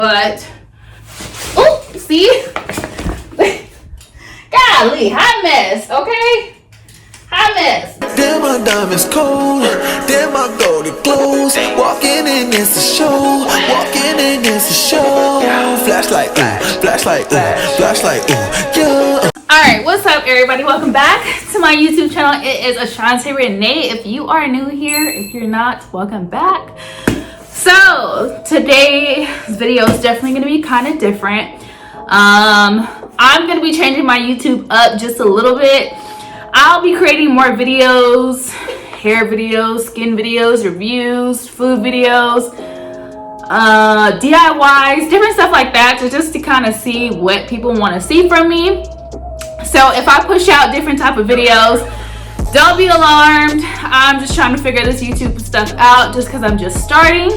But oh, see, golly, hot mess. Okay, hot mess. Damn, my diamonds cold. Damn, my golden clothes. Walking in, it's a show. Walking in, it's a show. Flashlight, ooh, flashlight, ooh, flashlight, ooh, yeah. Alright, what's up everybody? Welcome back to my YouTube channel. It is Ashanti Renee. If you are new here, if you're not, welcome back. So today's video is definitely going to be kind of different. I'm going to be changing my YouTube up just a little bit. I'll be creating more videos, hair videos, skin videos, reviews, food videos, DIYs, different stuff like that, just to kind of see what people want to see from me. So if I push out different type of videos, don't be alarmed. I'm just trying to figure this YouTube stuff out just because I'm just starting.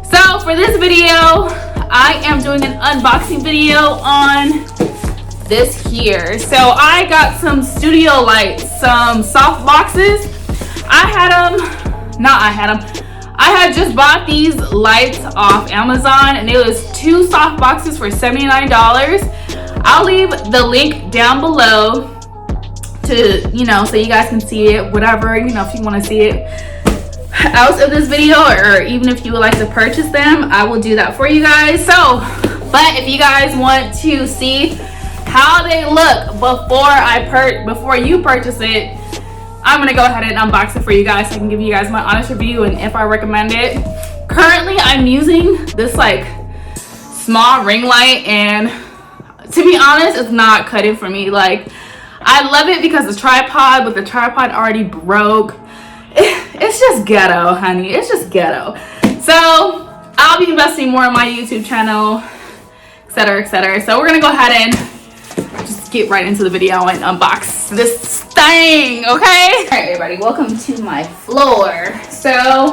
So for this video, I am doing an unboxing video on this here. So I got some studio lights, some Softboxes. I had just bought these lights off Amazon, and it was 2 Softboxes for $79. I'll leave the link down below to, so you guys can see it, whatever, if you want to see it out of this video, or even if you would like to purchase them, I will do that for you guys. So, but if you guys want to see how they look before you purchase it, I'm gonna go ahead and unbox it for you guys so I can give you guys my honest review and if I recommend it. Currently, I'm using this like small ring light, and to be honest, it's not cutting for me. Like, I love it because the tripod, but the tripod already broke. It's just ghetto, honey. It's just ghetto. So I'll be investing more in my YouTube channel, etc., etc. So we're gonna go ahead and just get right into the video and unbox this thing, okay? All right, everybody, welcome to my floor. So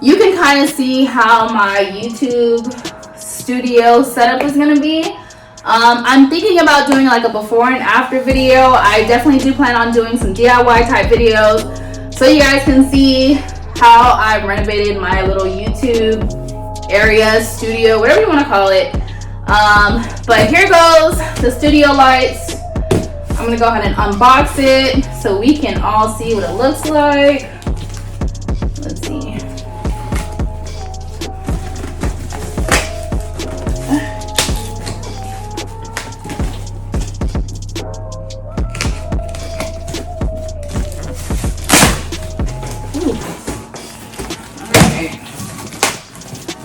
you can kind of see how my YouTube studio setup is gonna be. I'm thinking about doing like a before and after video. I definitely do plan on doing some DIY type videos so you guys can see how I renovated my little YouTube area, studio, whatever you want to call it. But here goes the studio lights. I'm gonna go ahead and unbox it so we can all see what it looks like. Let's see.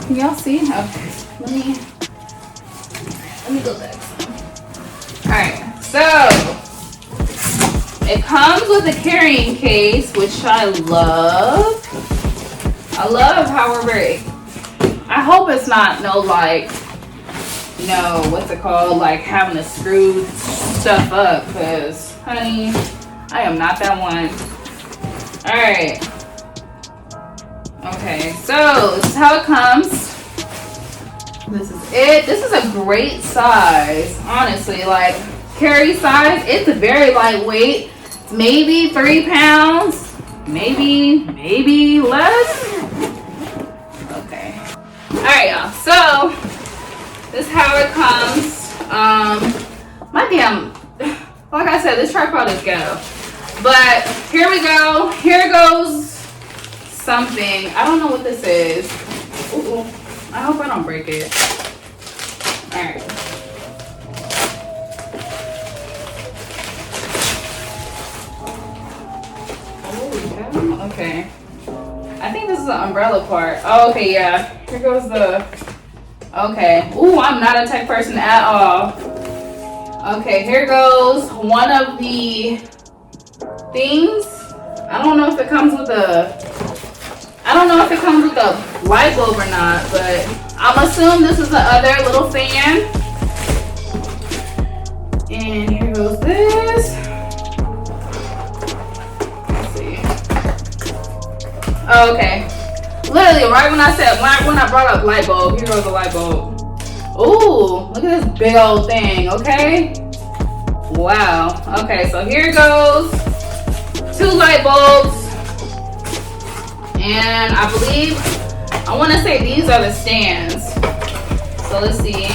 Can y'all see? Okay, let me go back some. Alright, so it comes with a carrying case, which I love. However, I hope it's not what's it called, like having to screw stuff up, because honey, I am not that one. Alright. Okay, so this is how it comes. This is it. This is a great size, honestly. Like, carry size. It's very lightweight. It's maybe 3 pounds. Maybe less. Okay. Alright, y'all. So, this is how it comes. Like I said, this tripod is ghetto. But here we go. Here goes something. I don't know what this is. Ooh, I hope I don't break it. Alright. Oh, okay. I think this is the umbrella part. Oh, okay, yeah. Here goes the... Okay. Ooh, I'm not a tech person at all. Okay, here goes one of the things. I don't know if it comes with a light bulb or not, but I'm assuming this is the other little fan. And here goes this. Let's see. Oh, okay. Literally, right when I brought up light bulb, here goes the light bulb. Ooh, look at this big old thing, okay? Wow. Okay, so here goes 2 light bulbs. And I want to say these are the stands. So let's see.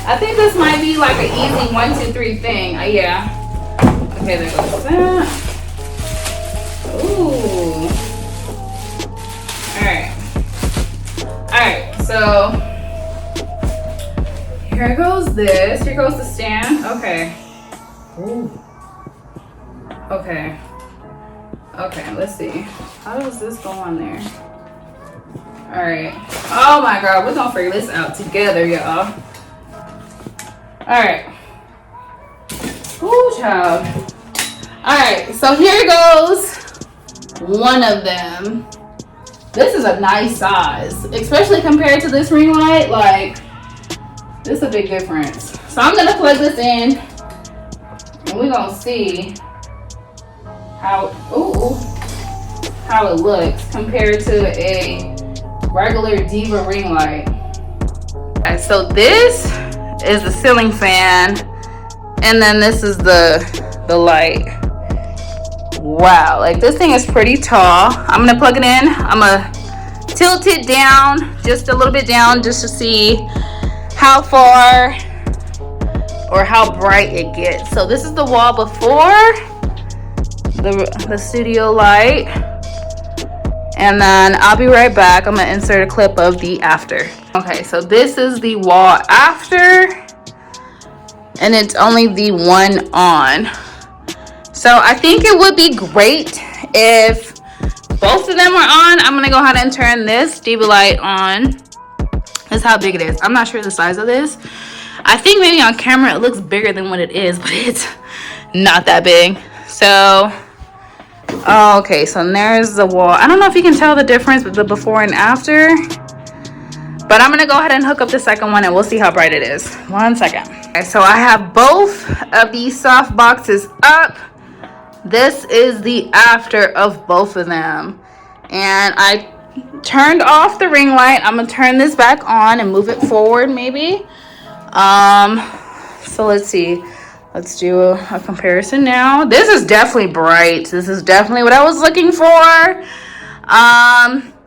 I think this might be like an easy 1, 2, 3 thing. Yeah. Okay, there goes that. Ooh. Alright, so here goes this. Here goes the stand. Okay. Ooh. Okay. Okay, let's see. How does this go on there? Alright. Oh my god, we're gonna figure this out together, y'all. Alright. Ooh, child. Alright, so here goes one of them. This is a nice size, especially compared to this ring light. Like, this is a big difference. So I'm gonna plug this in and we're gonna see how it looks compared to a regular Diva ring light. Okay, so this is the ceiling fan, and then this is the light. Wow, like this thing is pretty tall. I'm gonna plug it in. I'm gonna tilt it down, just a little bit down, just to see how far or how bright it gets. So this is the wall before the studio light, and then I'll be right back. I'm gonna insert a clip of the after. Okay, so this is the wall after, and it's only the one on. So I think it would be great if both of them are on. I'm gonna go ahead and turn this Diva light on. This is how big it is. I'm not sure the size of this. I think maybe on camera it looks bigger than what it is, but it's not that big. So, okay, so there's the wall. I don't know if you can tell the difference with the before and after, but I'm gonna go ahead and hook up the second one and we'll see how bright it is. 1 second. Okay, so I have both of these soft boxes up. This is the after of both of them. And I turned off the ring light. I'm gonna turn this back on and move it forward maybe. So let's see. Let's do a comparison now. This is definitely bright. This is definitely what I was looking for.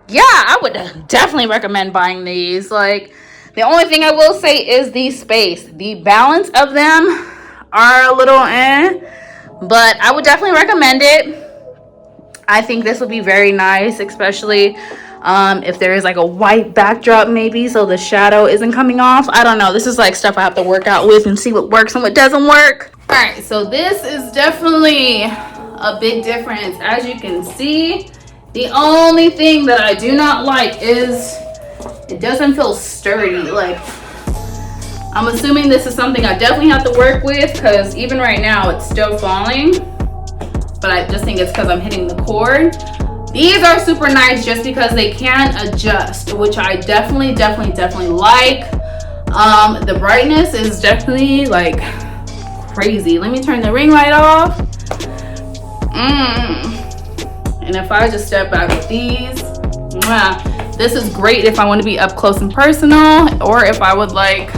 Yeah, I would definitely recommend buying these. Like, the only thing I will say is the space. The balance of them are a little but I would definitely recommend it. I think this would be very nice, especially if there is like a white backdrop maybe, so the shadow isn't coming off. I don't know. This is like stuff I have to work out with and see what works and what doesn't work. All right, so this is definitely a big difference. As you can see, the only thing that I do not like is it doesn't feel sturdy. Like, I'm assuming this is something I definitely have to work with, because even right now it's still falling, but I just think it's because I'm hitting the cord. These are super nice just because they can adjust, which I definitely like. The brightness is definitely like crazy. Let me turn the ring light off. And if I just step back with these, this is great if I want to be up close and personal, or if I would like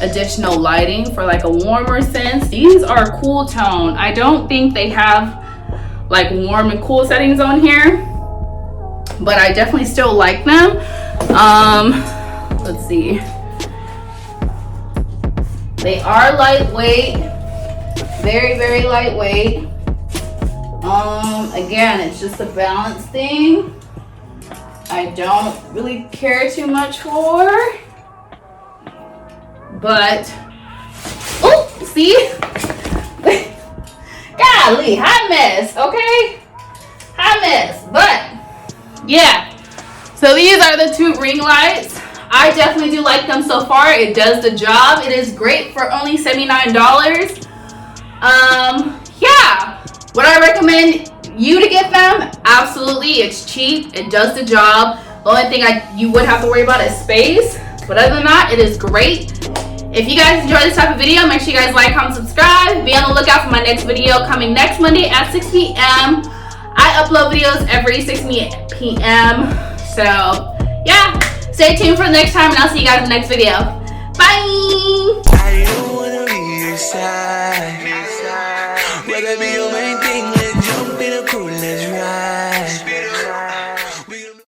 additional lighting for like a warmer sense. These are cool tone. I don't think they have like warm and cool settings on here, but I definitely still like them. Let's see. They are lightweight, very lightweight. Again, it's just a balance thing. I don't really care too much for, but oh, see. Golly, hot mess, okay? Hot mess, but yeah. So these are the two ring lights. I definitely do like them so far. It does the job. It is great for only $79. Yeah. Would I recommend you to get them? Absolutely. It's cheap. It does the job. The only thing you would have to worry about is space. But other than that, it is great. If you guys enjoy this type of video, make sure you guys like, comment, subscribe. Be on the lookout for my next video coming next Monday at 6 p.m. I upload videos every 6 p.m. So, yeah. Stay tuned for the next time, and I'll see you guys in the next video. Bye! I don't wanna be your side.